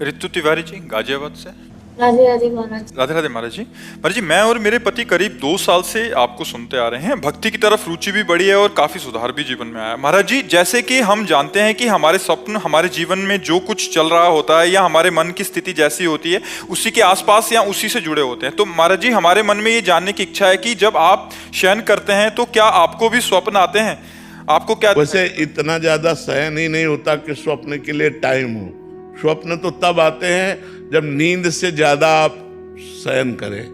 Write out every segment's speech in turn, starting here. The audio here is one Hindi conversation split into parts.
ऋतु तिवारी जी गाजियाबाद से। राधे राधे महाराज। राधे राधे महाराज जी। महाराज जी, मैं और मेरे पति करीब 2 साल से आपको सुनते आ रहे हैं। भक्ति की तरफ रुचि भी बढ़ी है और काफी सुधार भी जीवन में आया। महाराज जी, जैसे कि हम जानते हैं कि हमारे स्वप्न हमारे जीवन में जो कुछ चल रहा होता है या हमारे मन की स्थिति जैसी होती है उसी के आसपास या उसी से जुड़े होते हैं। तो महाराज जी, हमारे मन में ये जानने की इच्छा है कि जब आप शयन करते हैं तो क्या आपको भी स्वप्न आते हैं? आपको क्या? वैसे इतना ज्यादा शयन ही नहीं होता कि स्वप्न के लिए टाइम हो। स्वप्न तो तब आते हैं जब नींद से ज्यादा आप शयन करें।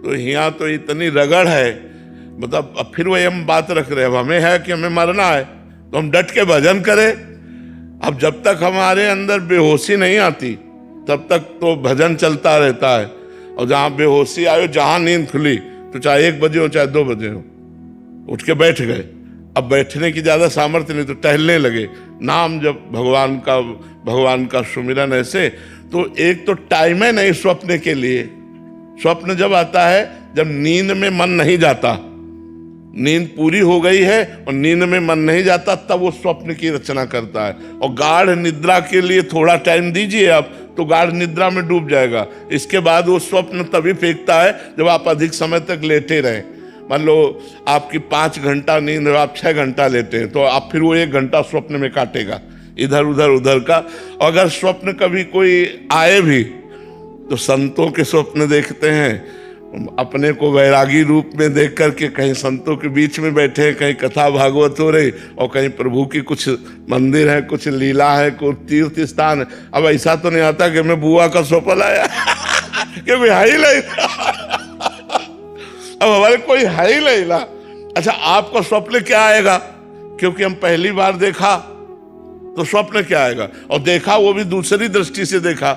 तो यहाँ तो इतनी रगड़ है, मतलब अब फिर वही हम बात रख रहे हैं, अब हमें है कि हमें मरना है तो हम डट के भजन करें। अब जब तक हमारे अंदर बेहोशी नहीं आती तब तक तो भजन चलता रहता है। और जहाँ बेहोशी आयो, जहाँ नींद खुली, तो चाहे 1 बजे हो चाहे 2 बजे हो, उठ के बैठ गए। अब बैठने की ज्यादा सामर्थ्य नहीं तो टहलने लगे, नाम जब भगवान का सुमिरन ऐसे। तो एक तो टाइम है नहीं स्वप्न के लिए। स्वप्न जब आता है जब नींद में मन नहीं जाता, नींद पूरी हो गई है और नींद में मन नहीं जाता, तब वो स्वप्न की रचना करता है। और गाढ़ निद्रा के लिए थोड़ा टाइम दीजिए आप, तो गाढ़ निद्रा में डूब जाएगा। इसके बाद वो स्वप्न तभी फेंकता है जब आप अधिक समय तक लेटे रहें। मान लो आपकी 5 घंटा नींद है, आप 6 घंटा लेते हैं, तो आप फिर वो 1 घंटा स्वप्न में काटेगा, इधर उधर का। अगर स्वप्न कभी कोई आए भी तो संतों के स्वप्न देखते हैं। अपने को वैरागी रूप में देख करके कहीं संतों के बीच में बैठे हैं, कहीं कथा भागवत हो रही और कहीं प्रभु की कुछ मंदिर है, कुछ लीला है, कुछ तीर्थ स्थान है। अब ऐसा तो नहीं आता कि मैं बुआ का स्वप्न आया क्योंकि है ही नहीं अब हमारे कोई है ही नहीं ना। अच्छा, आपका स्वप्न क्या आएगा? क्योंकि हम पहली बार देखा तो स्वप्न क्या आएगा? और देखा वो भी दूसरी दृष्टि से देखा,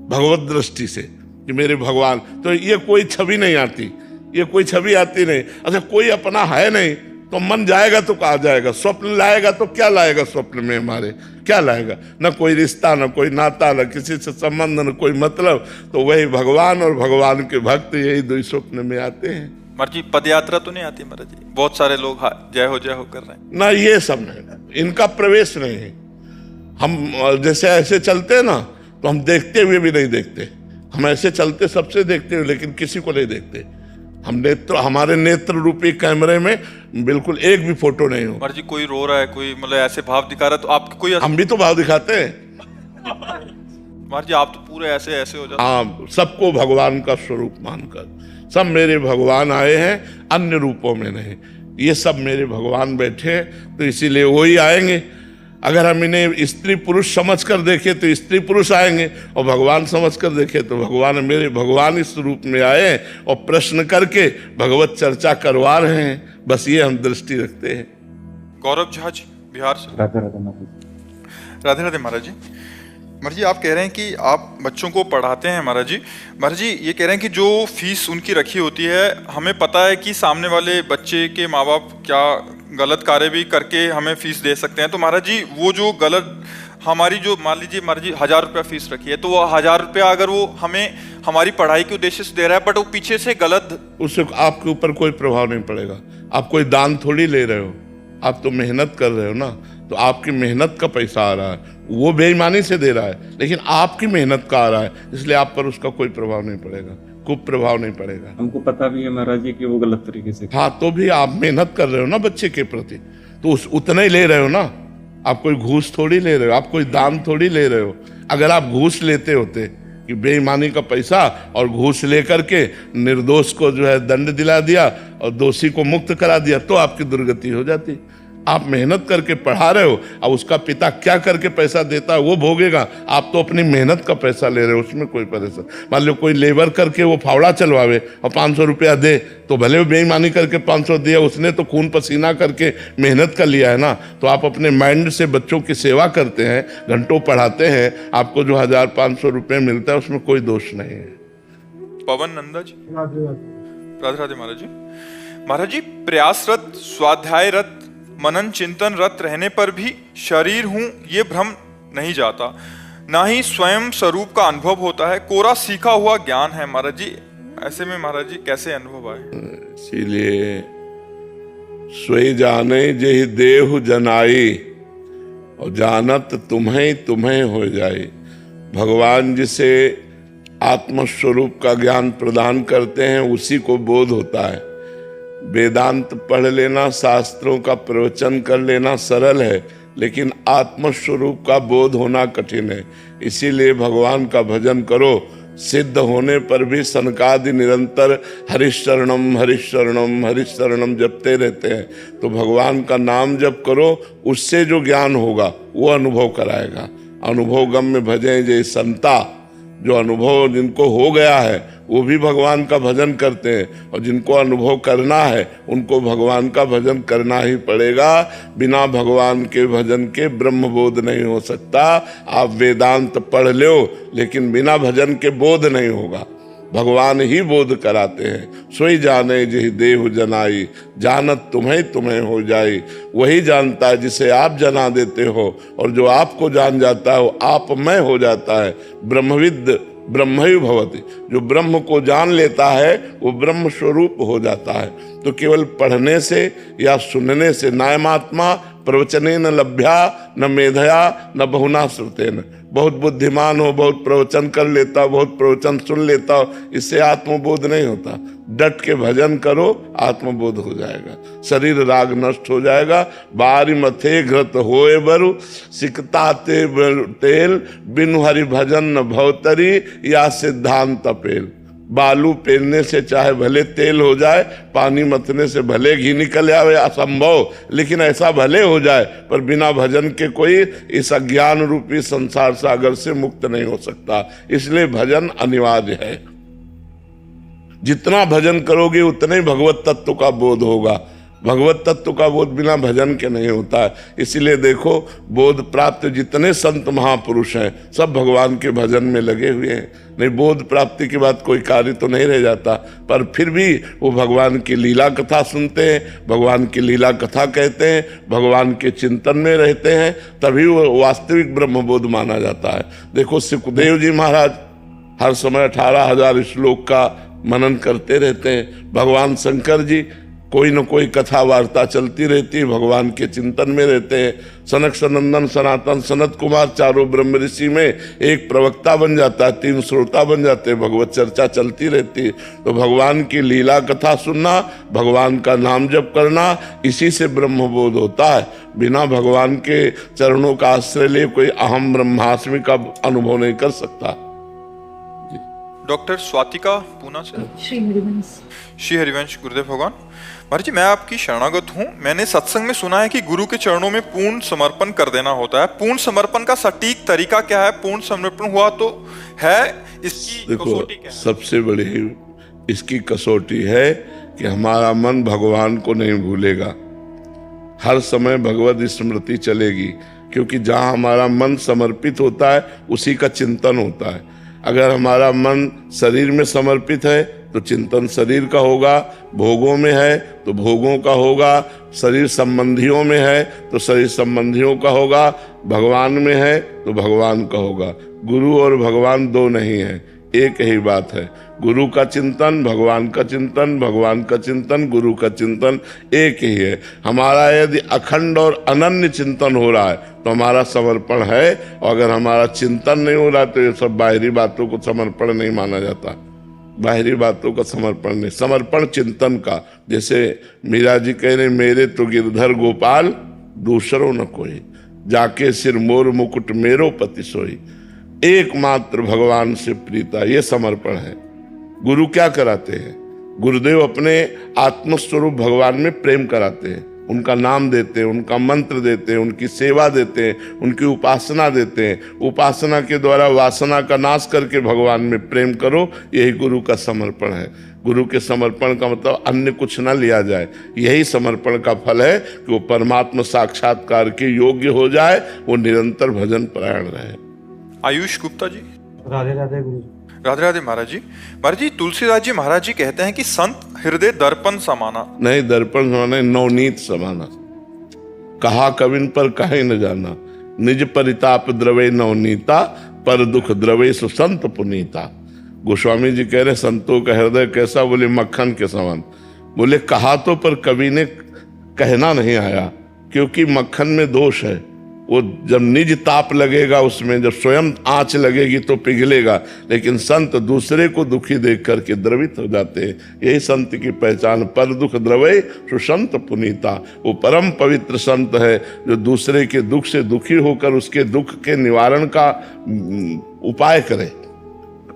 भगवत दृष्टि से कि मेरे भगवान। तो ये कोई छवि नहीं आती, ये कोई छवि आती नहीं। अच्छा, कोई अपना है नहीं तो मन जाएगा तो कहाँ जाएगा? स्वप्न लाएगा तो क्या लाएगा? स्वप्न में हमारे क्या लाएगा? न कोई रिश्ता, न कोई नाता, न किसी से संबंध, न कोई मतलब। तो वही भगवान और भगवान के भक्त, यही 2 स्वप्न में आते हैं। महाराज जी, पद यात्रा तो नहीं आती महाराज जी? बहुत सारे लोग जय हो कर रहे हैं ना, ये सब नहीं, इनका प्रवेश नहीं है। हम जैसे ऐसे चलते हैं ना, तो हम देखते हुए भी नहीं देखते। हम ऐसे चलते सबसे देखते हुए, लेकिन किसी को नहीं देखते। हमारे नेत्र रूपी कैमरे में बिल्कुल एक भी फोटो नहीं हो। महाराज जी, कोई रो रहा है, कोई मतलब ऐसे भाव दिखा रहा है, तो आप कोई? हम भी तो भाव दिखाते हैं महाराज जी, आप तो पूरे ऐसे ऐसे हो जाते। हाँ, सबको भगवान का स्वरूप मानकर, सब मेरे भगवान आए हैं, अन्य रूपों में नहीं। ये सब मेरे भगवान बैठे हैं, तो इसीलिए वही आएंगे। अगर हम इन्हें स्त्री पुरुष समझ कर देखें तो स्त्री पुरुष आएंगे, और भगवान समझ कर देखें तो भगवान, मेरे भगवान इस रूप में आए हैं और प्रश्न करके भगवत चर्चा करवा रहे हैं। बस ये हम दृष्टि रखते हैं। गौरव झा जी, बिहार से। राधे राधे महाराज। राधे राधे महाराज जी। महाराज जी, आप कह रहे हैं कि आप बच्चों को पढ़ाते हैं। महाराज जी, ये कह रहे हैं कि जो फीस उनकी रखी होती है, हमें पता है कि सामने वाले बच्चे के माँ बाप क्या गलत कार्य भी करके हमें फीस दे सकते हैं। तो महाराज जी, वो जो गलत हमारी जो, मान लीजिए महाराज जी 1000 रुपया फीस रखी है, तो वो 1000 रुपया अगर वो हमें हमारी पढ़ाई के उद्देश्य से दे रहा है, बट वो पीछे से गलत, उससे आपके ऊपर कोई प्रभाव नहीं पड़ेगा। आप कोई दान थोड़ी ले रहे हो, आप तो मेहनत कर रहे हो ना। तो आपकी मेहनत का पैसा आ रहा है, वो बेईमानी से दे रहा है, लेकिन आपकी मेहनत का आ रहा है, इसलिए आप पर उसका कोई प्रभाव नहीं पड़ेगा, कुप्रभाव नहीं पड़ेगा। हमको पता भी है महाराज जी कि वो गलत तरीके से। हाँ, तो भी आप मेहनत कर रहे हो ना बच्चे के प्रति, तो उतना ही ले रहे हो ना। आप कोई घूस थोड़ी ले रहे हो, आप कोई दान थोड़ी ले रहे हो। अगर आप घूस लेते होते कि बेईमानी का पैसा और घूस लेकर के निर्दोष को जो है दंड दिला दिया और दोषी को मुक्त करा दिया, तो आपकी दुर्गति हो जाती। आप मेहनत करके पढ़ा रहे हो, अब उसका पिता क्या करके पैसा देता है वो भोगेगा। आप तो अपनी मेहनत का पैसा ले रहे हो, उसमें कोई परेशान। मान लो कोई लेबर करके वो फावड़ा चलवावे और 500 रुपया दे, तो भले वो बेईमानी करके 500 दिया, उसने तो खून पसीना करके मेहनत कर लिया है ना। तो आप अपने माइंड से बच्चों की सेवा करते हैं, घंटों पढ़ाते हैं, आपको जो 1500 रुपये मिलता है उसमें कोई दोष नहीं है। पवन नंदा जी। राधे राधे महाराज जी। महाराज जी, प्रयासरत, स्वाध्यायरत, मनन चिंतन रत रहने पर भी शरीर हूं ये भ्रम नहीं जाता, ना ही स्वयं स्वरूप का अनुभव होता है, कोरा सीखा हुआ ज्ञान है। महाराज जी, ऐसे में महाराज जी कैसे अनुभव आए? इसीलिए सोई जाने जेहि देहु जनाई, और जानत तुम्हें तुम्हें हो जाए। भगवान जिसे आत्मस्वरूप का ज्ञान प्रदान करते हैं उसी को बोध होता है। वेदांत पढ़ लेना, शास्त्रों का प्रवचन कर लेना सरल है, लेकिन आत्मस्वरूप का बोध होना कठिन है। इसीलिए भगवान का भजन करो। सिद्ध होने पर भी सनकादि निरंतर हरिशरणम हरिशरणम हरिशरणम जपते रहते हैं। तो भगवान का नाम जप करो, उससे जो ज्ञान होगा वो अनुभव कराएगा। अनुभव गम्य भजें जय संता, जो अनुभव जिनको हो गया है वो भी भगवान का भजन करते हैं, और जिनको अनुभव करना है उनको भगवान का भजन करना ही पड़ेगा। बिना भगवान के भजन के ब्रह्म बोध नहीं हो सकता। आप वेदांत पढ़ लो, लेकिन बिना भजन के बोध नहीं होगा। भगवान ही बोध कराते हैं। सोई जाने जिहि देहु जनाई, जानत तुम्हें तुम्हें हो जाई। वही जानता है जिसे आप जना देते हो, और जो आपको जान जाता है वो आप में हो जाता है। ब्रह्मविद ब्रह्मैव भवति, जो ब्रह्म को जान लेता है वो ब्रह्म स्वरूप हो जाता है। तो केवल पढ़ने से या सुनने से, नायमात्मा प्रवचनेन लभ्या न मेधया न बहुना श्रुतेन। बहुत बुद्धिमान हो, बहुत प्रवचन कर लेता हो, बहुत प्रवचन सुन लेता हो, इससे आत्मबोध नहीं होता। डट के भजन करो, आत्मबोध हो जाएगा, शरीर राग नष्ट हो जाएगा। बारी मथे घृत होए बरु, सिकता ते तेल, बिनु हरि भजन न भवतरी, या सिद्धांत पेल। बालू पेलने से चाहे भले तेल हो जाए, पानी मथने से भले घी निकल आवे, असंभव, लेकिन ऐसा भले हो जाए, पर बिना भजन के कोई इस अज्ञान रूपी संसार सागर से मुक्त नहीं हो सकता। इसलिए भजन अनिवार्य है। जितना भजन करोगे उतने ही भगवत तत्व का बोध होगा। भगवत तत्व का बोध बिना भजन के नहीं होता है। इसीलिए देखो, बोध प्राप्त जितने संत महापुरुष हैं सब भगवान के भजन में लगे हुए हैं। नहीं, बोध प्राप्ति के बाद कोई कार्य तो नहीं रह जाता, पर फिर भी वो भगवान की लीला कथा सुनते हैं, भगवान की लीला कथा कहते हैं, भगवान के चिंतन में रहते हैं, तभी वो वास्तविक ब्रह्मबोध माना जाता है। देखो, सुखदेव जी महाराज हर समय 18,000 श्लोक का मनन करते रहते हैं। भगवान शंकर जी कोई न कोई कथा वार्ता चलती रहती है, भगवान के चिंतन में रहते हैं। सनक सनंदन सनातन सनत कुमार चारों ब्रह्म ऋषि में एक प्रवक्ता बन जाता है, 3 श्रोता बन जाते हैं, भगवत चर्चा चलती रहती है। तो भगवान की लीला कथा सुनना, भगवान का नाम जप करना, इसी से ब्रह्मबोध होता है। बिना भगवान के चरणों का आश्रय लिए कोई अहम ब्रह्मास्मि का अनुभव नहीं कर सकता। डॉक्टर स्वातिका पूना से। श्री हरिवंश गुरुदेव भगवान। महाराज जी, मैं आपकी शरणागत हूँ। मैंने सत्संग में सुना है कि गुरु के चरणों में पूर्ण समर्पण कर देना होता है। पूर्ण समर्पण का सटीक तरीका क्या है? पूर्ण समर्पण हुआ तो है, इसकी कसौटी क्या है? सबसे बड़ी इसकी कसौटी है कि हमारा मन भगवान को नहीं भूलेगा। हर समय भगवत स्मृति चलेगी, क्योंकि जहाँ हमारा मन समर्पित होता है उसी का चिंतन होता है। अगर हमारा मन शरीर में समर्पित है तो चिंतन शरीर का होगा, भोगों में है तो भोगों का होगा, शरीर संबंधियों में है तो शरीर संबंधियों का होगा, भगवान में है तो भगवान का होगा। गुरु और भगवान दो नहीं है, एक ही बात है। गुरु का चिंतन, भगवान का चिंतन, भगवान का चिंतन, गुरु का चिंतन एक ही है। हमारा यदि अखंड और अनन्य चिंतन हो रहा है तो हमारा समर्पण है, और अगर हमारा चिंतन नहीं हो रहा तो ये सब बाहरी बातों को समर्पण नहीं माना जाता। बाहरी बातों का समर्पण नहीं, समर्पण चिंतन का। जैसे मीरा जी कह रहे, मेरे तो गिरधर गोपाल दूसरों न कोई, जाके सिर मोर मुकुट मेरो पति सोई, एकमात्र भगवान से प्रीता, ये समर्पण है। गुरु क्या कराते हैं? गुरुदेव अपने आत्मस्वरूप भगवान में प्रेम कराते हैं, उनका नाम देते हैं, उनका मंत्र देते हैं, उनकी सेवा देते हैं, उनकी उपासना देते हैं। उपासना के द्वारा वासना का नाश करके भगवान में प्रेम करो, यही गुरु का समर्पण है। गुरु के समर्पण का मतलब अन्य कुछ ना लिया जाए, यही समर्पण का फल है कि वो परमात्मा साक्षात्कार के योग्य हो जाए, वो निरंतर भजन परायण रहे। आयुष गुप्ता जी। राधे राधे गुरु। राधे राधे महाराज जी। महाराज जी, तुलसीदास जी महाराज जी कहते हैं कि संत हृदय दर्पण समाना। नहीं, दर्पण समाना, नवनीत समाना। कहा कविन पर कहे न जाना, निज परिताप द्रवे नवनीता, पर दुख द्रवे सुसंत पुनीता। गोस्वामी जी कह रहे संतों का हृदय कैसा? बोले मक्खन के समान। बोले कहा तो, पर कवि ने कहना नहीं आया, क्योंकि मक्खन में दोष है, वो जब निज ताप लगेगा उसमें, जब स्वयं आंच लगेगी तो पिघलेगा, लेकिन संत दूसरे को दुखी देख करके द्रवित हो जाते हैं। यही संत की पहचान, पर दुख द्रवै सुसंत पुनीता। वो परम पवित्र संत है जो दूसरे के दुख से दुखी होकर उसके दुख के निवारण का उपाय करे,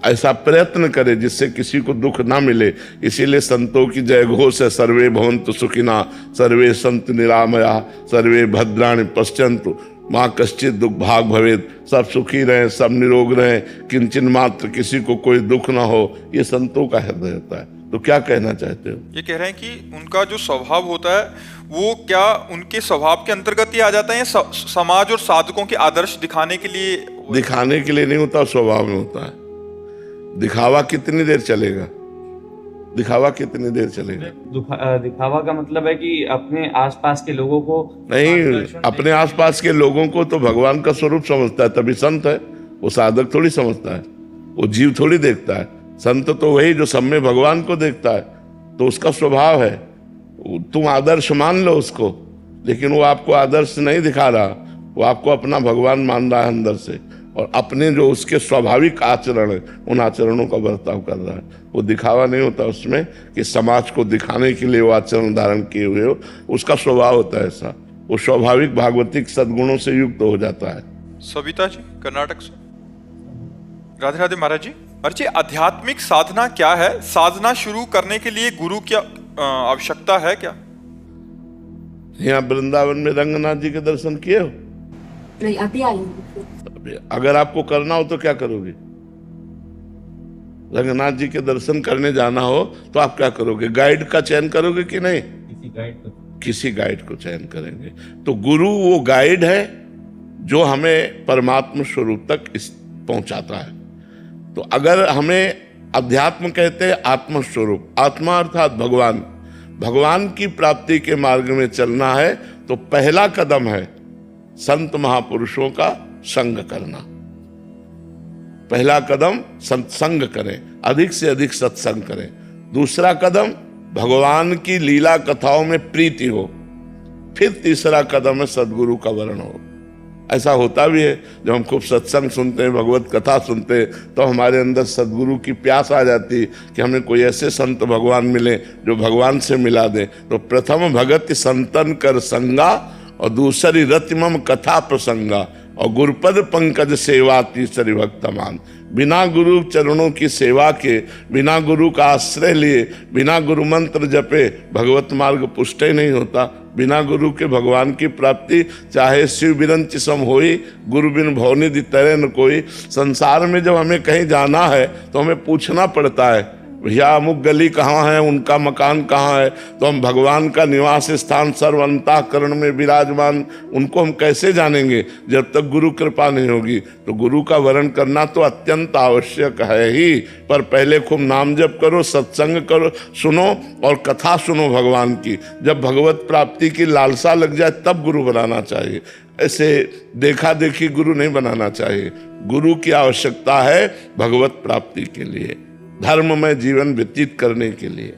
ऐसा प्रयत्न करे जिससे किसी को दुख ना मिले। इसीलिए संतों की जय घोष है, सर्वे भवन्तु सुखिना, सर्वे संत निरामया, सर्वे भद्राणि पश्यन्तु माँ कश्चित दुख भाग भवेद। सब सुखी रहें, सब निरोग रहें, किंचन मात्र किसी को कोई दुख ना हो। ये संतों का हृदय होता है। तो क्या कहना चाहते हो? ये कह रहे हैं कि उनका जो स्वभाव होता है वो क्या उनके स्वभाव के अंतर्गत ही आ जाता है, या समाज और साधकों के आदर्श दिखाने के लिए? दिखाने के लिए नहीं होता, स्वभाव में होता है। दिखावा कितनी देर चलेगा? दिखावा कितनी देर चलेगा? दिखावा का मतलब है कि अपने आसपास के लोगों को नहीं, अपने आसपास के लोगों को तो भगवान का स्वरूप समझता है, तभी संत है। वो साधक थोड़ी समझता है, वो जीव थोड़ी देखता है। संत तो वही जो सब में भगवान को देखता है, तो उसका स्वभाव है। तुम आदर्श मान लो उसको, लेकिन वो आपको आदर्श नहीं दिखा रहा, वो आपको अपना भगवान मान रहा है अंदर से, और अपने जो उसके स्वाभाविक आचरण है उन आचरणों का बर्ताव कर रहा है। वो दिखावा नहीं होता उसमें कि समाज को दिखाने के लिए वो आचरण धारण किए हुए हो, उसका स्वभाव होता है ऐसा। वो स्वाभाविक भागवतिक सद्गुणों से युक्त हो जाता है। सविता जी कर्नाटक से। राधे राधे महाराज जी। महाराज जी, आध्यात्मिक साधना क्या है? साधना शुरू करने के लिए गुरु की आवश्यकता है क्या? यहाँ वृंदावन में रंगनाथ जी के दर्शन किए हो? नहीं, अभी आई हूँ। अगर आपको करना हो तो क्या करोगे? रंगनाथ जी के दर्शन करने जाना हो तो आप क्या करोगे? गाइड का चयन करोगे कि नहीं? किसी गाइड को चयन करेंगे। तो गुरु वो गाइड है जो हमें परमात्मा स्वरूप तक पहुंचाता है। तो अगर हमें अध्यात्म कहते हैं आत्म स्वरूप, आत्मा अर्थात भगवान, भगवान की प्राप्ति के मार्ग में चलना है, तो पहला कदम है संत महापुरुषों का संग करना। पहला कदम सत्संग करें, अधिक से अधिक सत्संग करें। दूसरा कदम भगवान की लीला कथाओं में प्रीति हो। फिर तीसरा कदम है सदगुरु का वरण हो। ऐसा होता भी है, जब हम खूब सत्संग सुनते हैं, भगवत कथा सुनते हैं, तो हमारे अंदर सदगुरु की प्यास आ जाती है कि हमें कोई ऐसे संत भगवान मिले जो भगवान से मिला दे। तो प्रथम भगत संतन कर संगा, और दूसरी रतिमम कथा प्रसंगा, और गुरुपद पंकज सेवा तीसरी भक्तमान। बिना गुरु चरणों की सेवा के, बिना गुरु का आश्रय लिए, बिना गुरु मंत्र जपे भगवत मार्ग पुष्ट ही नहीं होता। बिना गुरु के भगवान की प्राप्ति चाहे शिव बिरंच सम होई, गुरु बिन भवनिधि तरे न कोई। संसार में जब हमें कहीं जाना है तो हमें पूछना पड़ता है, भैया अमुक गली कहाँ है, उनका मकान कहाँ है, तो हम भगवान का निवास स्थान सर्व अंतःकरण में विराजमान, उनको हम कैसे जानेंगे जब तक गुरु कृपा नहीं होगी। तो गुरु का वरण करना तो अत्यंत आवश्यक है ही, पर पहले खूब नाम जप करो, सत्संग करो, सुनो और कथा सुनो भगवान की। जब भगवत प्राप्ति की लालसा लग जाए तब गुरु बनाना चाहिए, ऐसे देखा देखी गुरु नहीं बनाना चाहिए। गुरु की आवश्यकता है भगवत प्राप्ति के लिए, धर्म में जीवन व्यतीत करने के लिए।